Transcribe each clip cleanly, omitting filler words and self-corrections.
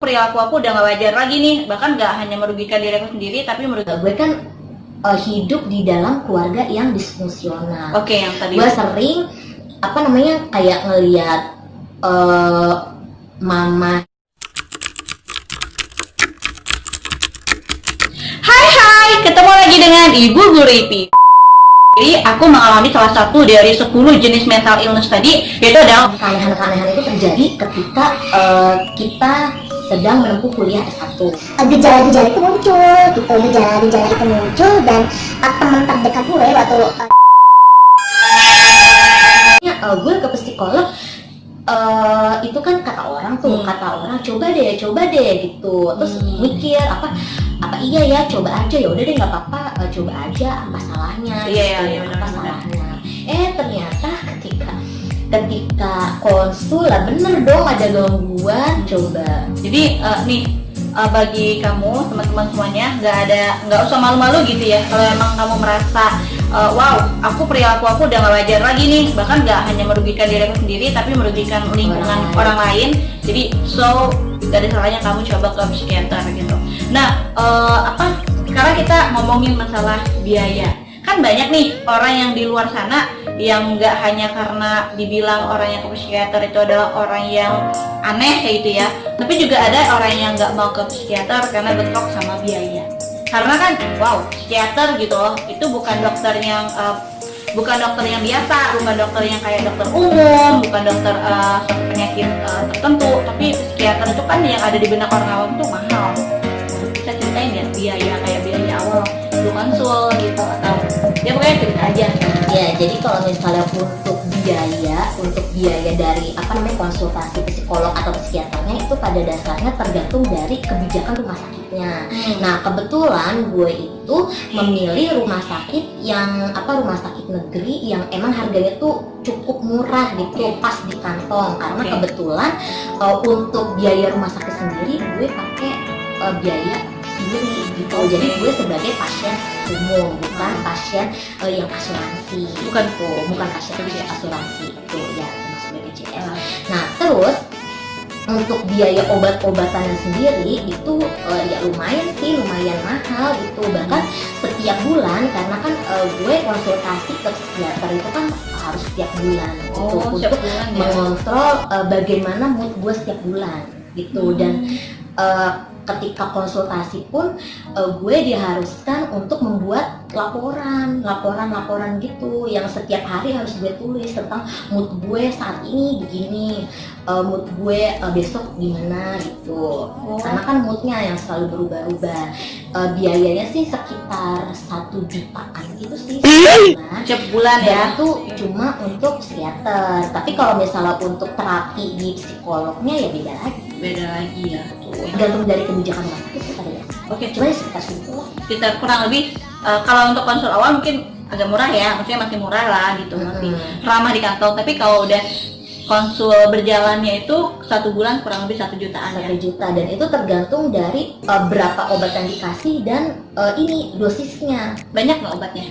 perilaku aku udah gak wajar lagi nih, bahkan gak hanya merugikan diri aku sendiri tapi merugikan gue kan hidup di dalam keluarga yang disfungsional. Oke, yang tadi gue sering kayak ngelihat mama. Hai, ketemu lagi dengan Ibu Guru Ipi. Jadi aku mengalami salah satu dari 10 jenis mental illness tadi, yaitu adalah Keanehan-keanehan itu terjadi ketika kita sedang menempuh kuliah S1. Gejala-gejala itu muncul, gejala-gejala itu muncul dan teman terdekat gue waktu gue ke psikolog. Itu kan kata orang coba deh gitu, terus mikir apa iya ya, coba aja, ya udah deh nggak apa-apa, coba aja, apa salahnya apa salahnya. Ternyata ketika konsul lah, bener dong ada gangguan. Coba jadi bagi kamu teman-teman semuanya, nggak usah malu-malu gitu ya kalau emang kamu merasa wow, perilaku aku udah gak wajar lagi nih, bahkan gak hanya merugikan diri aku sendiri tapi merugikan lingkungan orang lain. Jadi gak ada salahnya kamu coba ke psikiater gitu. Nah, sekarang kita ngomongin masalah biaya. Kan banyak nih orang yang di luar sana yang nggak hanya karena dibilang orang yang ke psikiater itu adalah orang yang aneh kayak gitu ya, tapi juga ada orang yang nggak mau ke psikiater karena bentrok sama biaya. Karena kan wow, psikiater gitu loh, itu bukan dokter yang biasa, bukan dokter yang kayak dokter umum, bukan dokter penyakit tertentu, tapi psikiater itu kan yang ada di benak orang awam tuh mahal. Bisa ceritain ya biaya awal lu konsul gitu, atau ya pokoknya cerita aja. Ya, jadi kalau misalnya untuk biaya dari konsultasi psikolog atau psikiaternya, itu pada dasarnya tergantung dari kebijakan rumah sakitnya. Nah, kebetulan gue itu memilih rumah sakit rumah sakit negeri yang emang harganya tuh cukup murah gitu, pas di kantong. Karena kebetulan untuk biaya rumah sakit sendiri gue pakai biaya sendiri gitu. Jadi gue sebagai pasien umum, bukan pasien yang asuransi. Bukan pasien asuransi itu ya, masuk BPJS. Nah, terus untuk biaya obat-obatannya sendiri itu ya lumayan mahal gitu. Bahkan setiap bulan, karena kan gue konsultasi ke psikiater itu kan harus setiap bulan gitu, untuk mengontrol bagaimana mood gue setiap bulan gitu. Dan ketika konsultasi pun gue diharuskan untuk membuat laporan gitu yang setiap hari harus gue tulis tentang mood gue saat ini begini, mood gue besok gimana gitu. Karena kan moodnya yang selalu berubah-ubah. Biayanya sih sekitar 1 jutaan gitu sih setiap bulan ya. Itu cuma untuk psikiater. Tapi kalau misalnya untuk terapi di psikolognya ya beda lagi ya. Tergantung dari kebijakan rumah sakit pada dasarnya. Oke, coba sekitar segitu lah. Kita kurang lebih kalau untuk konsul awal mungkin agak murah ya, maksudnya masih murah lah gitu, masih ramah di kantong. Tapi kalau udah konsul berjalannya itu 1 bulan kurang lebih 1 jutaan. 1 juta, dan itu tergantung dari berapa obat yang dikasih dan dosisnya. Banyak nggak obatnya?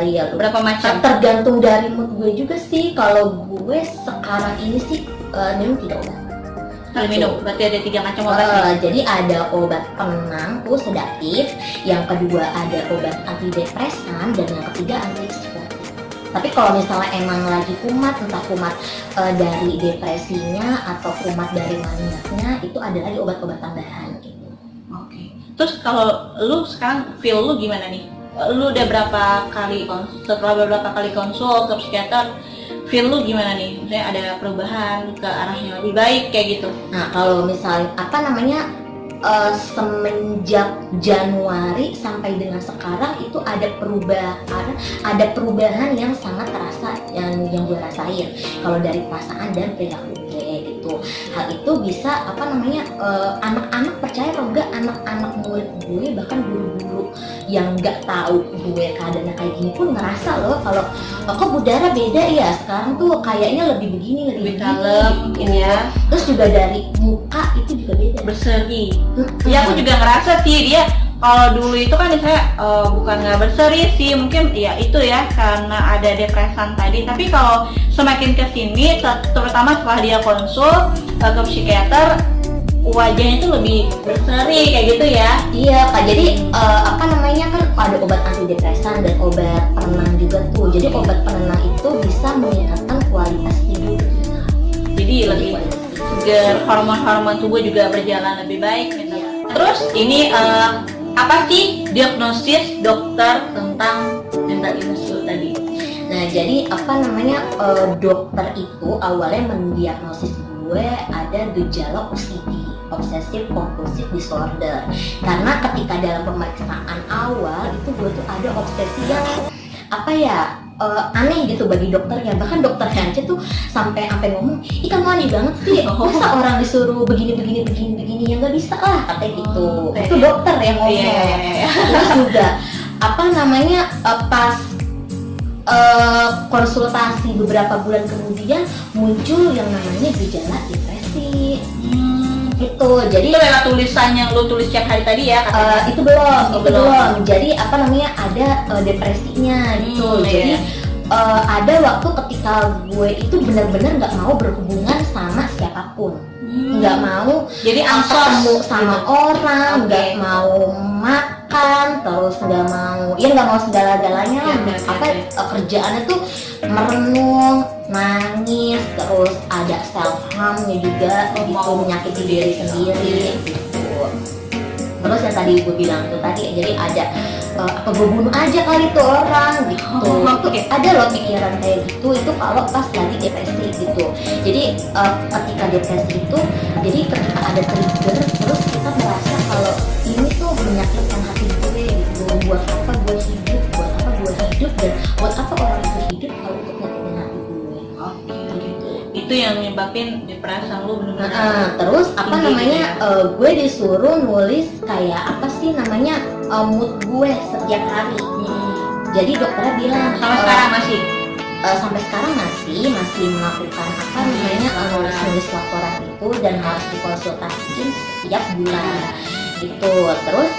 Iya, berapa macam? Tergantung dari mood gue juga sih. Kalau gue sekarang ini sih minum 3 obat. Minum, berarti ada 3 macam obat. Jadi ada obat penenang tuh sedatif, yang kedua ada obat antidepresan, dan yang ketiga antipsikotik. Tapi kalau misalnya emang lagi kumat, entah kumat dari depresinya atau kumat dari maniaknya, itu ada lagi obat-obat tambahan gitu. Oke. Terus kalau lu sekarang feel lu gimana nih? Lu udah setelah beberapa kali konsul ke psikiater, feel lu gimana nih? Maksudnya ada perubahan ke arah yang lebih baik kayak gitu? Nah, kalau misalnya semenjak Januari sampai dengan sekarang itu ada perubahan yang sangat terasa, yang gue rasain kalau dari perasaan dan perilaku gue gitu. Hal itu bisa anak-anak percaya atau enggak, anak-anak murid gue, bahkan guru-guru yang nggak tahu gue keadaannya kayak gini pun ngerasa loh kalau kok Budara beda ya, sekarang tuh kayaknya lebih begini, lebih kalem gitu ya. Terus juga dari muka itu juga beda, berseri. Ya aku juga ngerasa sih, dia kalau dulu itu kan saya bukan nggak berseri sih, mungkin ya itu ya karena ada depresan tadi. Tapi kalau semakin kesini, terutama setelah dia konsul ke psikiater, wajahnya itu lebih berseri kayak gitu ya. Iya kak, jadi apa namanya kan ada obat antidepresan dan obat penenang juga tuh. Jadi obat penenang itu bisa meningkatkan kualitas tidur. Jadi lebih segar, hormon-hormon tubuh juga berjalan lebih baik gitu. Terus ini apa sih diagnosis dokter tentang mental illness itu tadi? Nah jadi apa namanya dokter itu awalnya mendiagnosis gue ada gejala OCD, Obsessive Compulsive Disorder. Karena ketika dalam pemeriksaan awal itu gue tuh ada obsesi yang apa ya aneh gitu bagi dokternya. Bahkan dokter Hance tuh sampai ngomong, ih kamu aneh banget sih, masa orang disuruh begini ya nggak bisa lah katanya gitu. Itu dokter yang ngomong. Terus juga apa namanya pas konsultasi beberapa bulan kemudian muncul yang namanya gejala depresi. Itu jadi itu lewat tulisan yang lu tulis setiap hari tadi ya katanya? Itu belum. Jadi apa namanya ada depresinya gitu. Jadi ada waktu ketika gue itu benar-benar nggak mau berhubungan sama siapapun, nggak mau jadi ketemu sama orang, nggak mau makan, terus nggak mau segala-galanya. Kerjaannya tuh merenung, nangis, terus ada self harmnya juga, gitu, menyakiti diri sendiri gitu. Terus yang tadi gue bilang tuh tadi, jadi ada apa gue bunuh aja kali tuh orang gitu. Ada loh pikiran kayak gitu itu kalau pas lagi depresi gitu. Jadi ketika depresi itu, jadi ketika ada trigger terus kita merasa kalau ini tuh menyakitkan hati gue gitu. Buat apa gue hidup, dan buat apa orang itu hidup kalau untuk nyakitin hati gue. Gitu. Itu yang nyebabin depresi lu benar-benar. Terus apa namanya gue disuruh nulis kayak apa sih namanya mood gue setiap hari. Jadi dokternya bilang sampai sekarang masih melakukan apa namanya nulis laporan itu dan harus dikonsultasiin setiap bulan gitu. Terus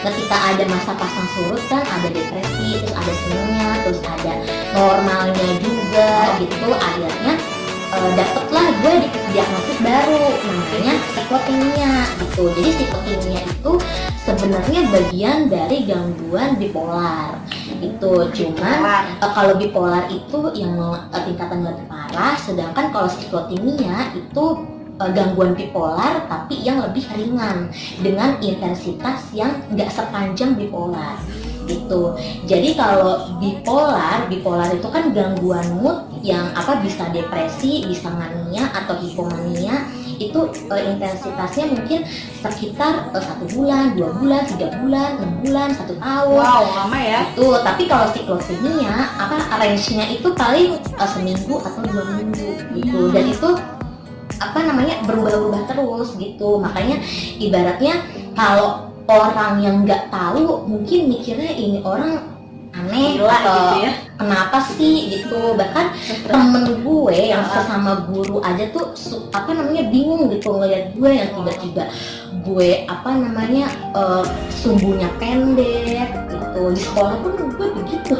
ketika ada masa pasang surut kan ada depresi, terus ada senengnya, terus ada normalnya juga gitu. Akhirnya dapatlah gue diagnosis baru namanya psikotinia gitu. Jadi psikotinia itu sebenarnya bagian dari gangguan bipolar itu. Cuman kalau bipolar itu yang tingkatan lebih parah, sedangkan kalau psikotinia itu gangguan bipolar tapi yang lebih ringan dengan intensitas yang nggak sepanjang bipolar gitu. Jadi kalau bipolar itu kan gangguan mood yang bisa depresi, bisa mania atau hipomania. Itu intensitasnya mungkin sekitar 1 bulan, 2 bulan, 3 bulan, 6 bulan, 1 tahun. Wow, lama ya. Itu. Tapi kalau siklotimia range-nya itu paling seminggu atau 2 minggu gitu. Dan itu berubah-ubah terus gitu. Makanya ibaratnya kalau orang yang nggak tahu mungkin mikirnya ini orang aneh atau gitu ya, kenapa sih gitu. Bahkan temen gue yang sesama guru aja tuh bingung gitu ngeliat gue yang tiba-tiba gue sumbunya pendek gitu. Di sekolah pun gue begitu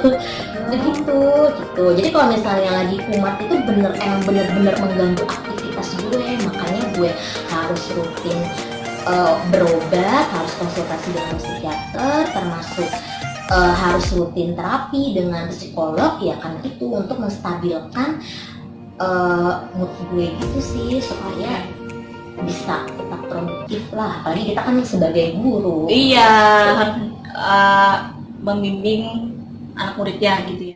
gitu. Jadi kalau misalnya lagi kumat itu bener-bener mengganggu aktivitas gue. Makanya gue harus rutin berobat, harus konsultasi dengan psikiater, termasuk harus rutin terapi dengan psikolog ya, karena itu untuk menstabilkan mood gue gitu sih, supaya bisa tetap produktif lah. Apalagi kita kan sebagai guru. Iya, membimbing anak muridnya gitu ya.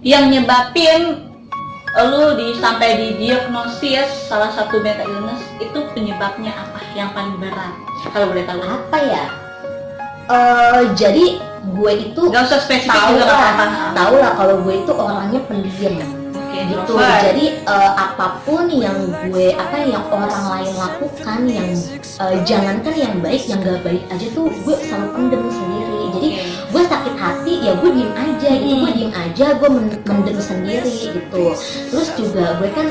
Yang nyebabin lu sampai didiagnosis salah satu mental illness itu penyebabnya apa yang paling berat kalau boleh tahu? Apa ya? Jadi gue itu nggak usah spesifik juga apa-apa. Tahu lah kalau gue itu orangnya pendiam gitu. Jadi apapun yang yang orang lain lakukan, yang jangankan yang baik, yang gak baik aja tuh gue selalu pendem sendiri. Jadi gue sakit hati ya gue diem aja gitu. Gue mendem sendiri gitu. Terus juga gue kan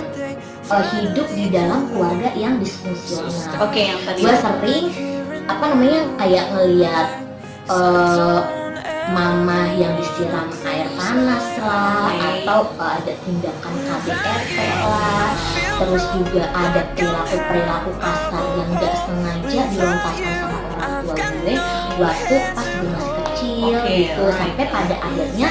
hidup di dalam keluarga yang disfungsional. Yang tadi gue sering kayak ngelihat mama yang disiram air panas lah, Oke. atau ada tindakan KDRT lah, terus juga ada perilaku kasar yang gak sengaja dilontarkan sama orang tua gue waktu pas gue masih kecil Oke, gitu, alright. sampai pada akhirnya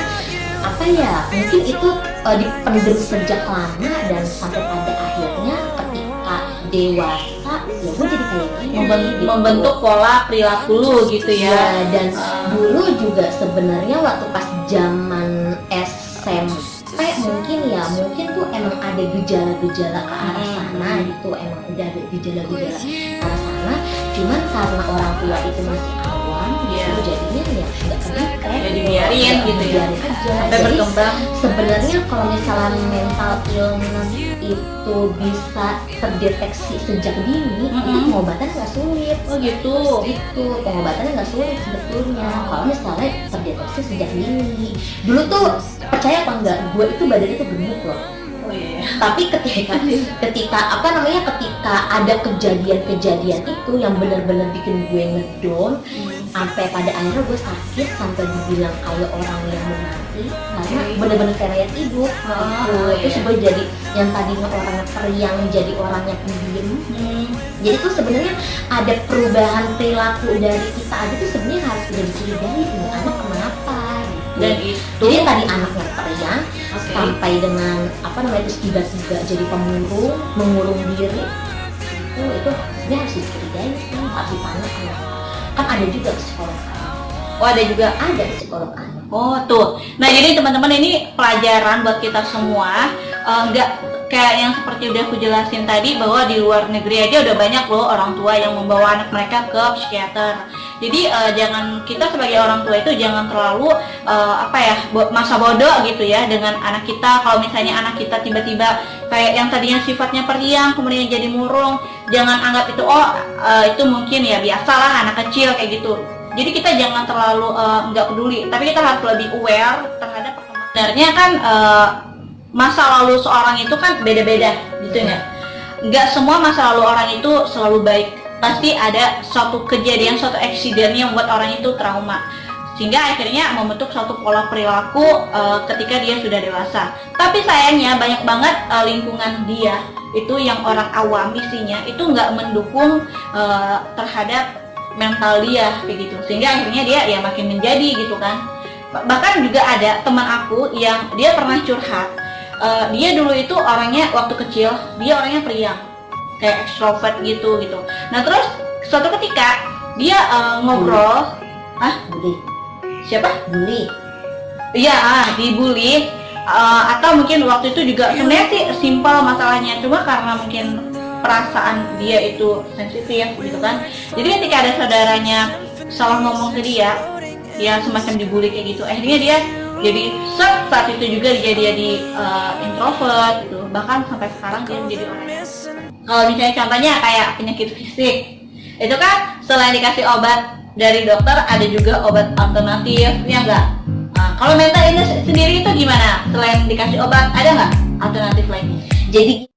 apa ya, mungkin itu dipendam sejak lama dan sampai pada akhirnya ketika dewasa ya gue jadi kayak gini gitu. Membentuk pola perilaku lu gitu Ya, ya. dan dulu juga sebenarnya waktu pas zaman SMP mungkin tuh emang ada gejala-gejala ke arah sana gitu, emang udah ada gejala-gejala ke arah sana, cuman karena orang tua itu masih awam Iya. gitu, jadinya ya nggak terlihat Ya dibiarin gitu ya. dibiarin aja. Sampai Jadi berkembang. sebenarnya kalau misalnya mental illness itu bisa terdeteksi sejak dini, itu pengobatan nggak sulit. Oh gitu. Itu pengobatannya nggak sulit sebetulnya kalau misalnya terdeteksi sejak dini. Dulu tuh percaya apa enggak, gue itu badannya tuh gemuk loh, Oh iya. tapi ketika ketika ada kejadian-kejadian itu yang benar-benar bikin gue ngedown, sampai pada akhirnya gue sakit sampai dibilang kayak orang yang mau mati karena bener-bener kayak rakyat hidup gitu. Terus gue jadi yang tadinya orangnya periang jadi orangnya pendiam. Jadi tuh sebenarnya ada perubahan perilaku dari kita aja tuh sebenarnya harus udah dicurigai ini anak kenapa gitu. Dan itu Jadi tadi anaknya periang Oke. sampai dengan terus tiba-tiba jadi pemurung, mengurung diri itu sebenarnya harus dicurigai sih, harus dipantau anak. Kan ada juga psikolog anak. Oh ada juga. Ada psikolog anak. Oh tuh. Nah jadi teman-teman ini pelajaran buat kita semua. Nggak kayak yang seperti udah aku jelasin tadi bahwa di luar negeri aja udah banyak loh orang tua yang membawa anak mereka ke psikiater. Jadi jangan, kita sebagai orang tua itu jangan terlalu masa bodoh gitu ya dengan anak kita. Kalau misalnya anak kita tiba-tiba kayak yang tadinya sifatnya periang kemudian jadi murung, jangan anggap itu itu mungkin ya biasalah anak kecil kayak gitu. Jadi kita jangan terlalu nggak peduli, tapi kita harus lebih aware terhadap perkembangan. Sebenarnya kan masa lalu seorang itu kan beda-beda gitu ya. Nggak semua masa lalu orang itu selalu baik. Pasti ada suatu kejadian, suatu eksiden yang membuat orang itu trauma, sehingga akhirnya membentuk suatu pola perilaku ketika dia sudah dewasa. Tapi sayangnya banyak banget lingkungan dia itu yang orang awam isinya itu nggak mendukung terhadap mental dia kayak gitu, sehingga akhirnya dia ya makin menjadi gitu kan. Bahkan juga ada teman aku yang dia pernah curhat, dia dulu itu orangnya waktu kecil dia orangnya periang kayak extrovert gitu. Nah terus suatu ketika dia ngobrol, Bully. siapa? Bully. Iya, dibully, atau mungkin waktu itu juga sebenarnya sih simpel masalahnya, cuma karena mungkin perasaan dia itu sensitif gitu kan. Jadi ketika ada saudaranya salah ngomong ke dia, ya semacam dibully kayak gitu, akhirnya dia jadi saat itu juga dia jadi introvert gitu. Bahkan sampai sekarang dia menjadi orang. Kalau misalnya contohnya kayak penyakit fisik, itu kan selain dikasih obat dari dokter ada juga obat alternatif, ya enggak? Nah, kalau mental ini sendiri itu gimana? Selain dikasih obat ada nggak alternatif lainnya? Jadi